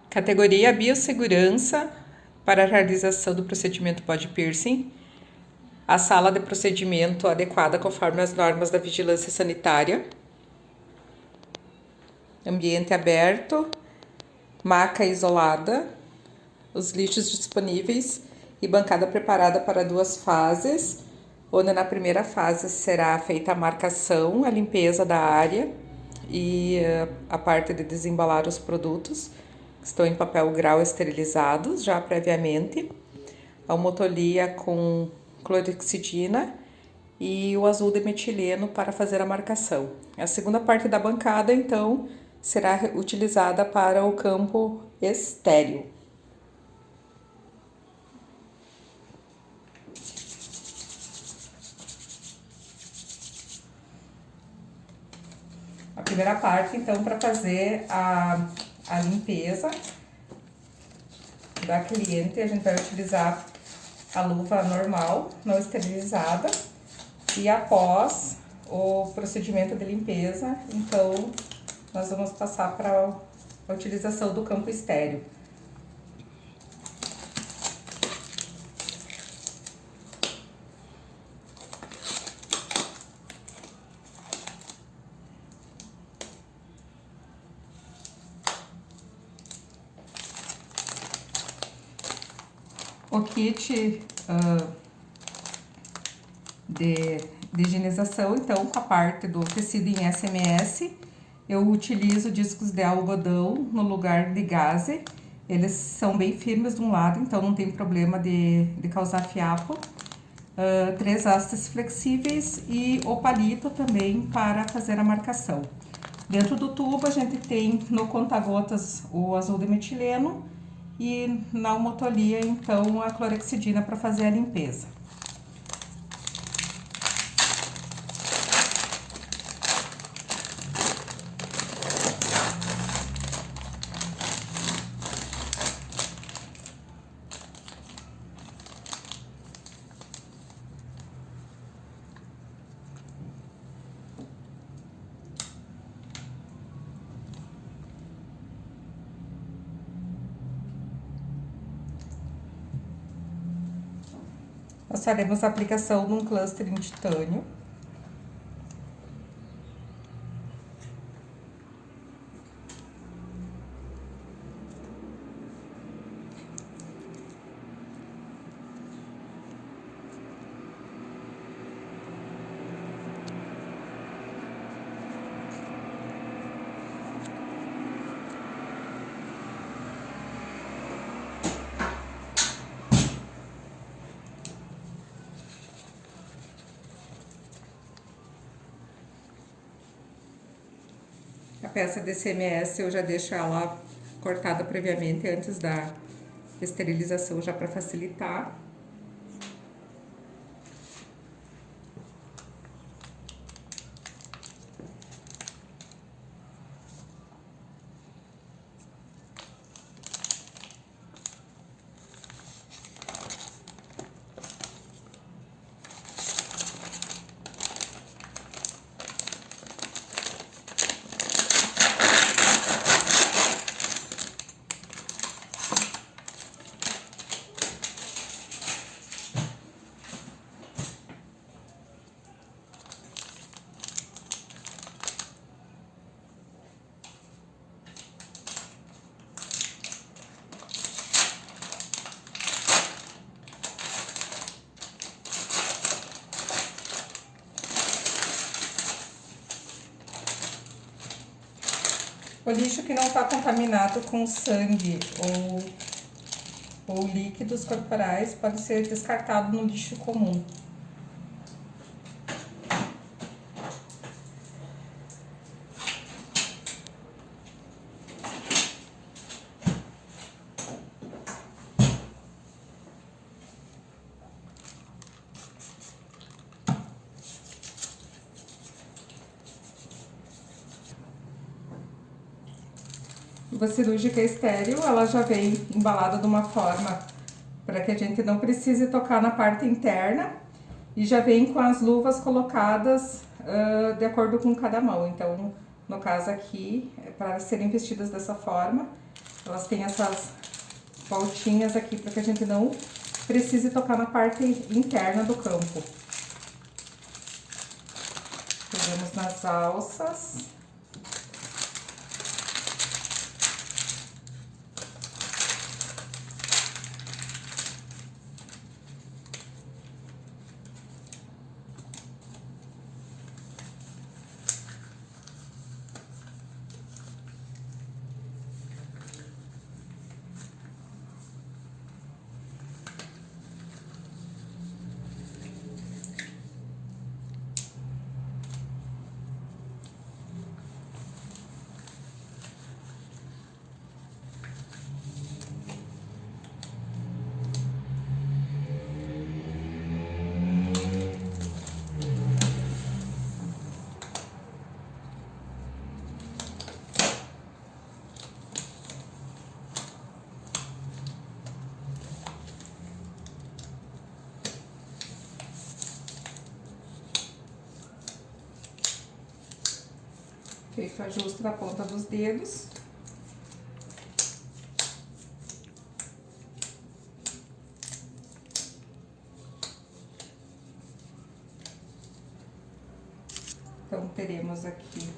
Categoria Biossegurança para a realização do procedimento body piercing. A sala de procedimento adequada conforme as normas da vigilância sanitária. Ambiente aberto, maca isolada, os lixos disponíveis e bancada preparada para 2 fases, onde na primeira fase será feita a marcação, a limpeza da área e a parte de desembalar os produtos, que estão em papel grau esterilizados já previamente, a homotolia com clorexidina e o azul de metileno para fazer a marcação. A segunda parte da bancada, então, será utilizada para o campo estéril. A primeira parte, então, para fazer a limpeza da cliente, a gente vai utilizar a luva normal, não esterilizada, e após o procedimento de limpeza, então, nós vamos passar para a utilização do campo estéril. O kit de higienização, então, com a parte do tecido em SMS, eu utilizo discos de algodão no lugar de gaze. Eles são bem firmes de um lado, então não tem problema de causar fiapo. 3 hastes flexíveis e o palito também para fazer a marcação. Dentro do tubo a gente tem no conta-gotas o azul de metileno e na homotolia, então, a clorexidina para fazer a limpeza. Nós faremos a aplicação de um cluster em titânio. A peça de CMS eu já deixo ela cortada previamente antes da esterilização, já para facilitar. O lixo que não está contaminado com sangue ou líquidos corporais pode ser descartado no lixo comum. A cirúrgica estéril, ela já vem embalada de uma forma para que a gente não precise tocar na parte interna e já vem com as luvas colocadas de acordo com cada mão. Então, no caso aqui, para serem vestidas dessa forma, Elas têm essas voltinhas aqui para que a gente não precise tocar na parte interna do campo. Pegamos nas alças. Feito o ajuste na ponta dos dedos. Então, teremos aqui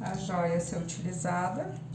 a joia a ser utilizada.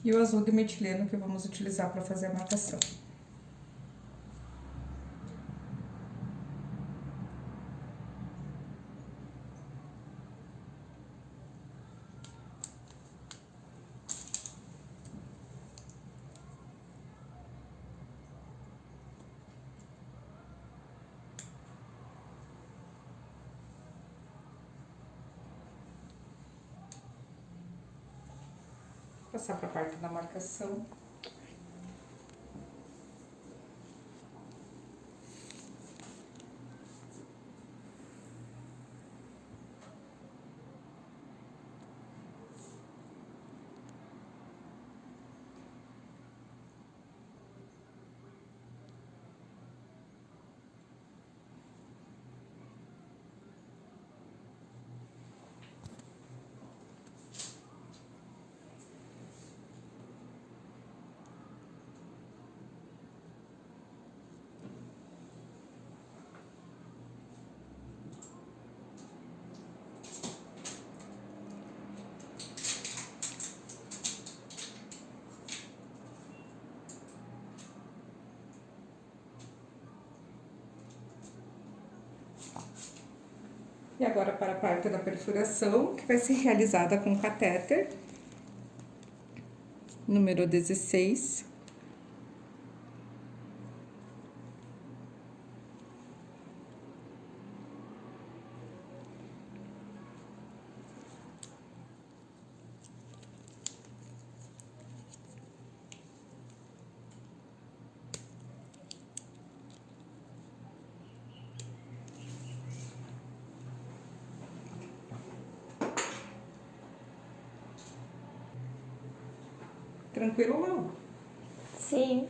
E o azul de metileno que vamos utilizar para fazer a marcação. Passar para a parte da marcação. E agora para a parte da perfuração, que vai ser realizada com catéter número 16. Tranquilo, Lu? Sim.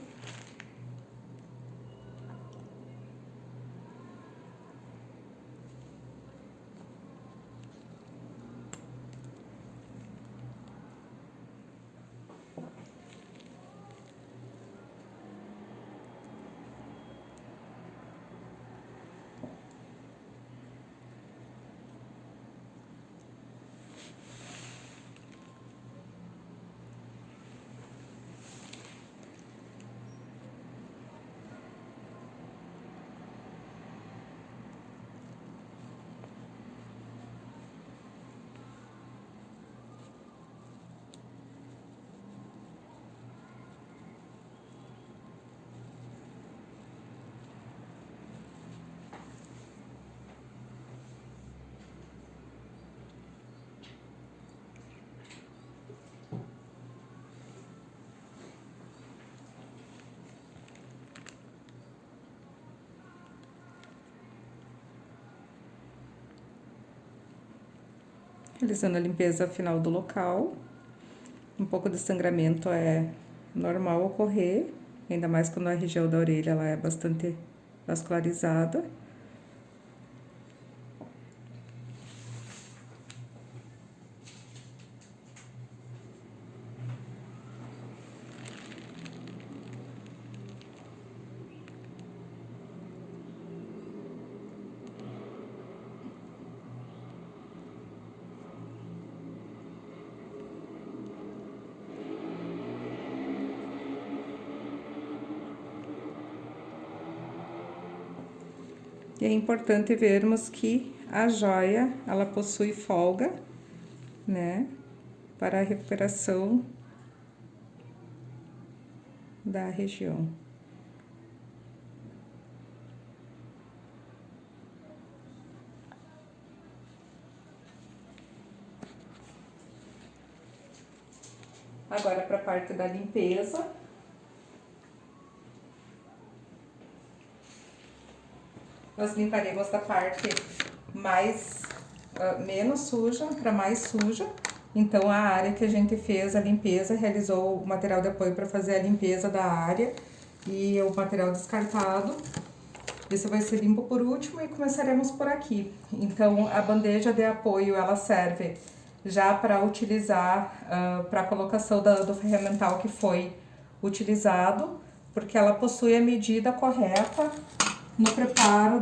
realizando a limpeza final do local. Um pouco de sangramento é normal ocorrer, ainda mais quando a região da orelha ela é bastante vascularizada. E é importante vermos que a joia, ela possui folga, né, para a recuperação da região. Agora, para a parte da limpeza. Nós limparemos da parte menos suja para mais suja. Então, a área que a gente fez a limpeza, realizou o material de apoio para fazer a limpeza da área e o material descartado. Isso vai ser limpo por último e começaremos por aqui. Então, a bandeja de apoio, ela serve já para utilizar para a colocação do ferramental que foi utilizado, porque ela possui a medida correta no preparo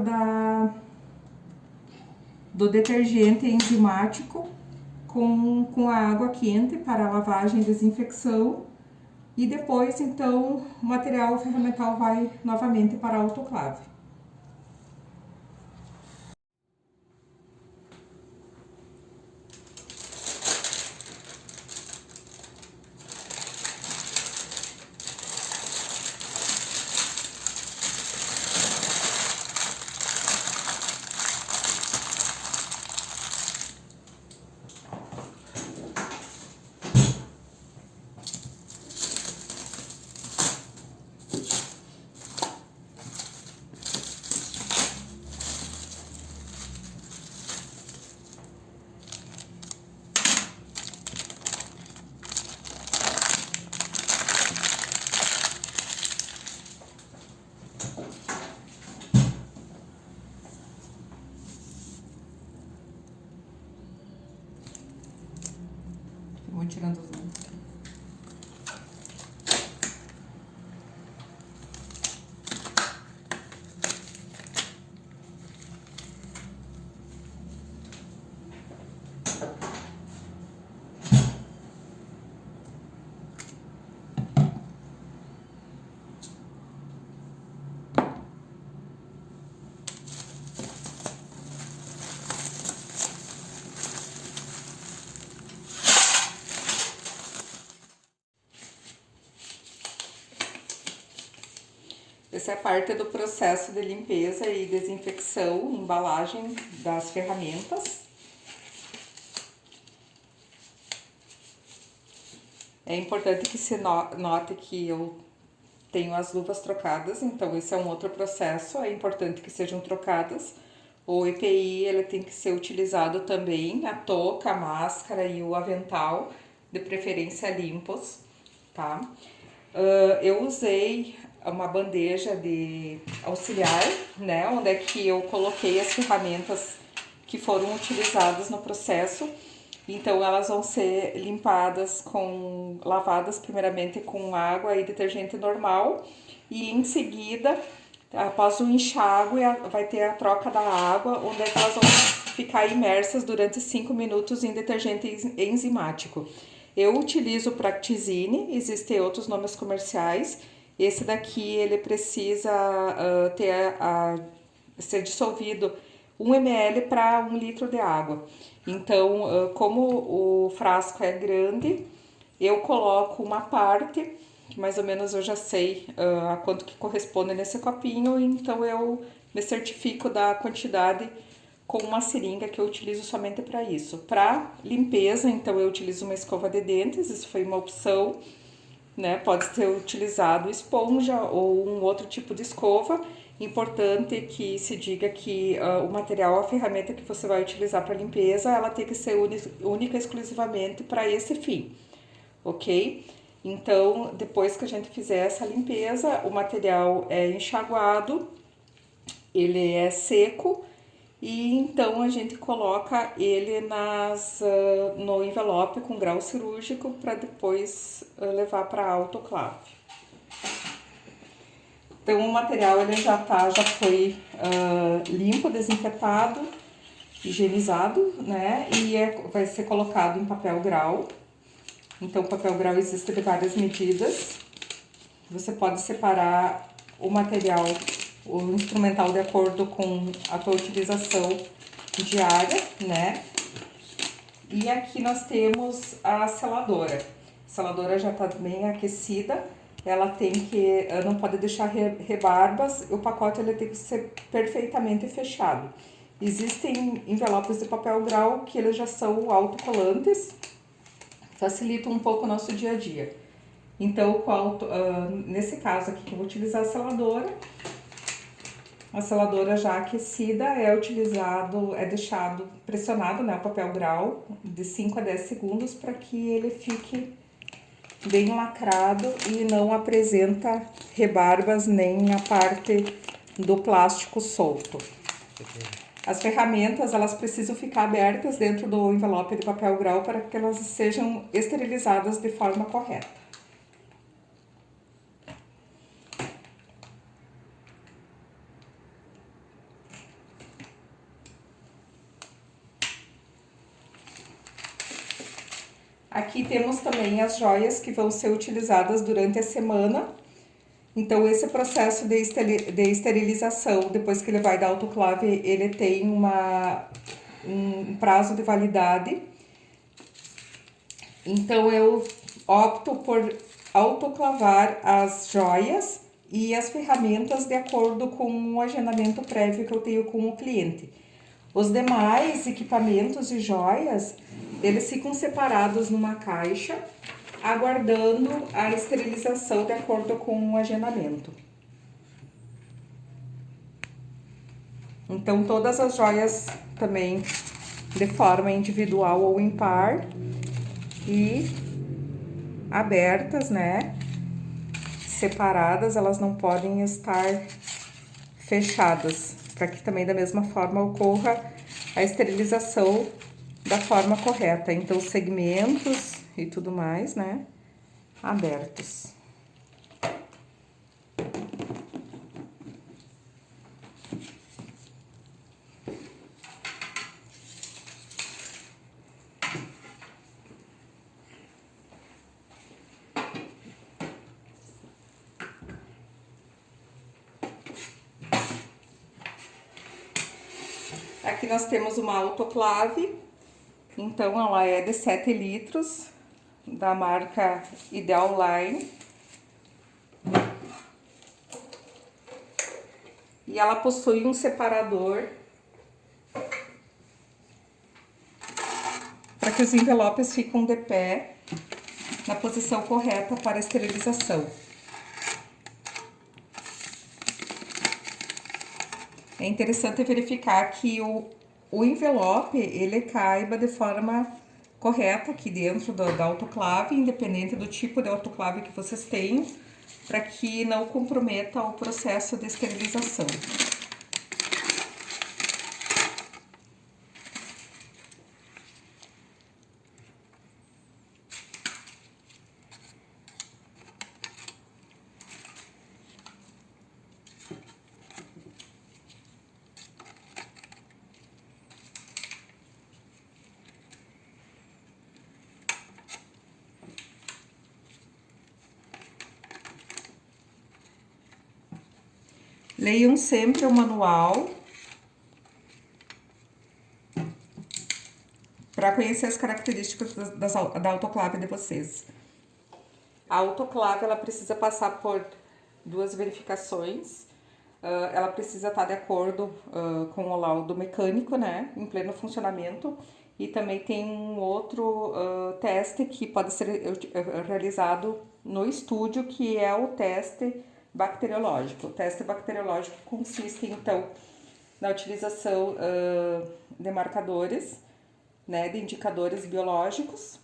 do detergente enzimático com a água quente para lavagem e desinfecção. E depois, então, o material ferramental vai novamente para a autoclave. Vou tirando os olhos. Essa é a parte do processo de limpeza e desinfecção, embalagem das ferramentas. É importante que se note que eu tenho as luvas trocadas, então esse é um outro processo, é importante que sejam trocadas. O EPI ele tem que ser utilizado também, a touca, a máscara e o avental, de preferência limpos, tá? Eu usei uma bandeja de auxiliar, né, onde é que eu coloquei as ferramentas que foram utilizadas no processo. Então, elas vão ser lavadas primeiramente com água e detergente normal e em seguida, após o enxágue, vai ter a troca da água, onde é que elas vão ficar imersas durante 5 minutos em detergente enzimático. Eu utilizo o Practizine, existem outros nomes comerciais. Esse daqui, ele precisa ser dissolvido 1 ml para 1 litro de água. Então, como o frasco é grande, eu coloco uma parte, que mais ou menos eu já sei a quanto que corresponde nesse copinho, então eu me certifico da quantidade com uma seringa que eu utilizo somente para isso. Para limpeza, então eu utilizo uma escova de dentes, isso foi uma opção, né? Pode ser utilizado esponja ou um outro tipo de escova. Importante que se diga que o material, a ferramenta que você vai utilizar para limpeza, ela tem que ser única e exclusivamente para esse fim, ok? Então, depois que a gente fizer essa limpeza, o material é enxaguado, ele é seco e então a gente coloca ele no envelope com grau cirúrgico para depois levar para autoclave. Então o material ele já foi limpo, desinfetado, higienizado, né? E vai ser colocado em papel grau. Então o papel grau existe de várias medidas. Você pode separar o material, o instrumental de acordo com a tua utilização diária, né? E aqui nós temos a seladora. A seladora já está bem aquecida. Ela não pode deixar rebarbas, o pacote ele tem que ser perfeitamente fechado. Existem envelopes de papel grau que eles já são autocolantes, facilitam um pouco o nosso dia a dia. Então, nesse caso aqui que eu vou utilizar a seladora já aquecida é deixado pressionado, né, o papel grau de 5 a 10 segundos para que ele fique bem lacrado e não apresenta rebarbas nem a parte do plástico solto. As ferramentas, elas precisam ficar abertas dentro do envelope de papel grau para que elas sejam esterilizadas de forma correta. Aqui temos também as joias que vão ser utilizadas durante a semana. Então, esse processo de esterilização, depois que ele vai da autoclave, ele tem um prazo de validade. Então, eu opto por autoclavar as joias e as ferramentas de acordo com o agendamento prévio que eu tenho com o cliente. Os demais equipamentos e joias, eles ficam separados numa caixa, aguardando a esterilização de acordo com o agendamento. Então, todas as joias também de forma individual ou impar e abertas, né? Separadas, elas não podem estar fechadas, para que também da mesma forma ocorra a esterilização da forma correta. Então, segmentos e tudo mais, né? Abertos. Aqui nós temos uma autoclave, então ela é de 7 litros, da marca Ideal Line. E ela possui um separador para que os envelopes fiquem de pé na posição correta para a esterilização. É interessante verificar que o envelope, ele caiba de forma correta aqui dentro da autoclave, independente do tipo de autoclave que vocês tenham, para que não comprometa o processo de esterilização. Leiam sempre o manual para conhecer as características da autoclave de vocês. A autoclave, ela precisa passar por 2 verificações. Ela precisa estar de acordo com o laudo mecânico, né, em pleno funcionamento. E também tem um outro teste que pode ser realizado no estúdio, que é o teste bacteriológico. O teste bacteriológico consiste, então, na utilização de marcadores, né, de indicadores biológicos,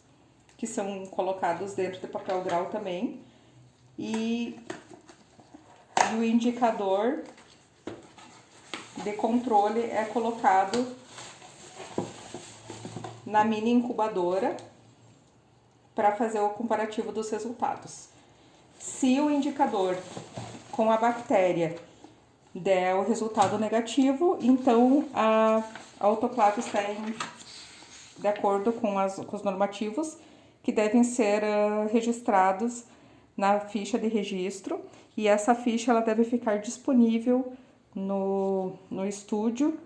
que são colocados dentro de papel grau também, e o indicador de controle é colocado na mini incubadora para fazer o comparativo dos resultados. Se o indicador com a bactéria der o resultado negativo, então a autoclave está de acordo com os normativos que devem ser registrados na ficha de registro, e essa ficha ela deve ficar disponível no estúdio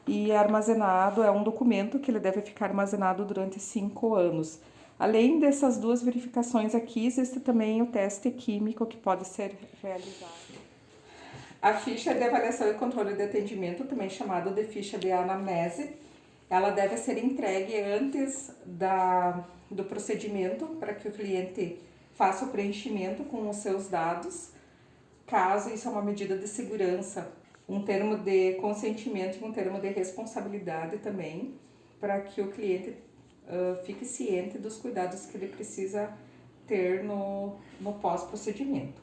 e armazenado, é um documento que ele deve ficar armazenado durante 5 anos. Além dessas duas verificações aqui, existe também o teste químico que pode ser realizado. A ficha de avaliação e controle de atendimento, também chamada de ficha de anamnese, ela deve ser entregue antes do procedimento para que o cliente faça o preenchimento com os seus dados. Caso isso é uma medida de segurança, um termo de consentimento e um termo de responsabilidade também, para que o cliente fique ciente dos cuidados que ele precisa ter no pós-procedimento.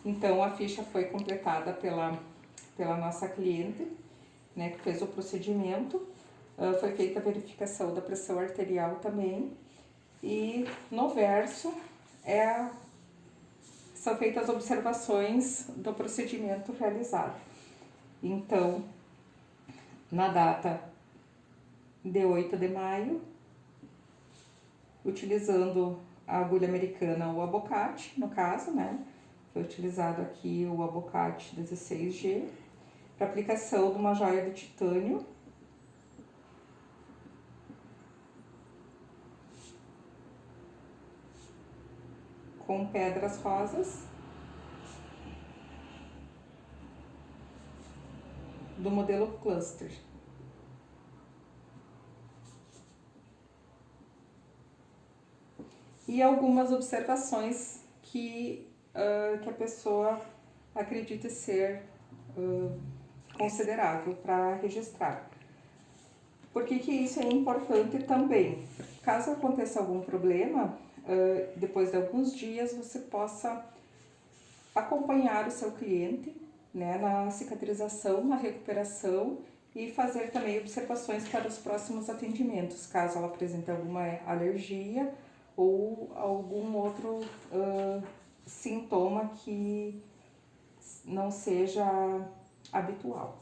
Então, a ficha foi completada pela nossa cliente, né, que fez o procedimento. Foi feita a verificação da pressão arterial também. E no verso são feitas observações do procedimento realizado. Então, na data de 8 de maio, utilizando a agulha americana ou abocate, no caso, né? Foi utilizado aqui o abocate 16G, para aplicação de uma joia de titânio, com pedras rosas, do modelo Cluster. E algumas observações que a pessoa acredita ser considerável para registrar. Por que isso é importante também? Caso aconteça algum problema, depois de alguns dias você possa acompanhar o seu cliente, né, na cicatrização, na recuperação, e fazer também observações para os próximos atendimentos, caso ela apresente alguma alergia ou algum outro sintoma que não seja habitual.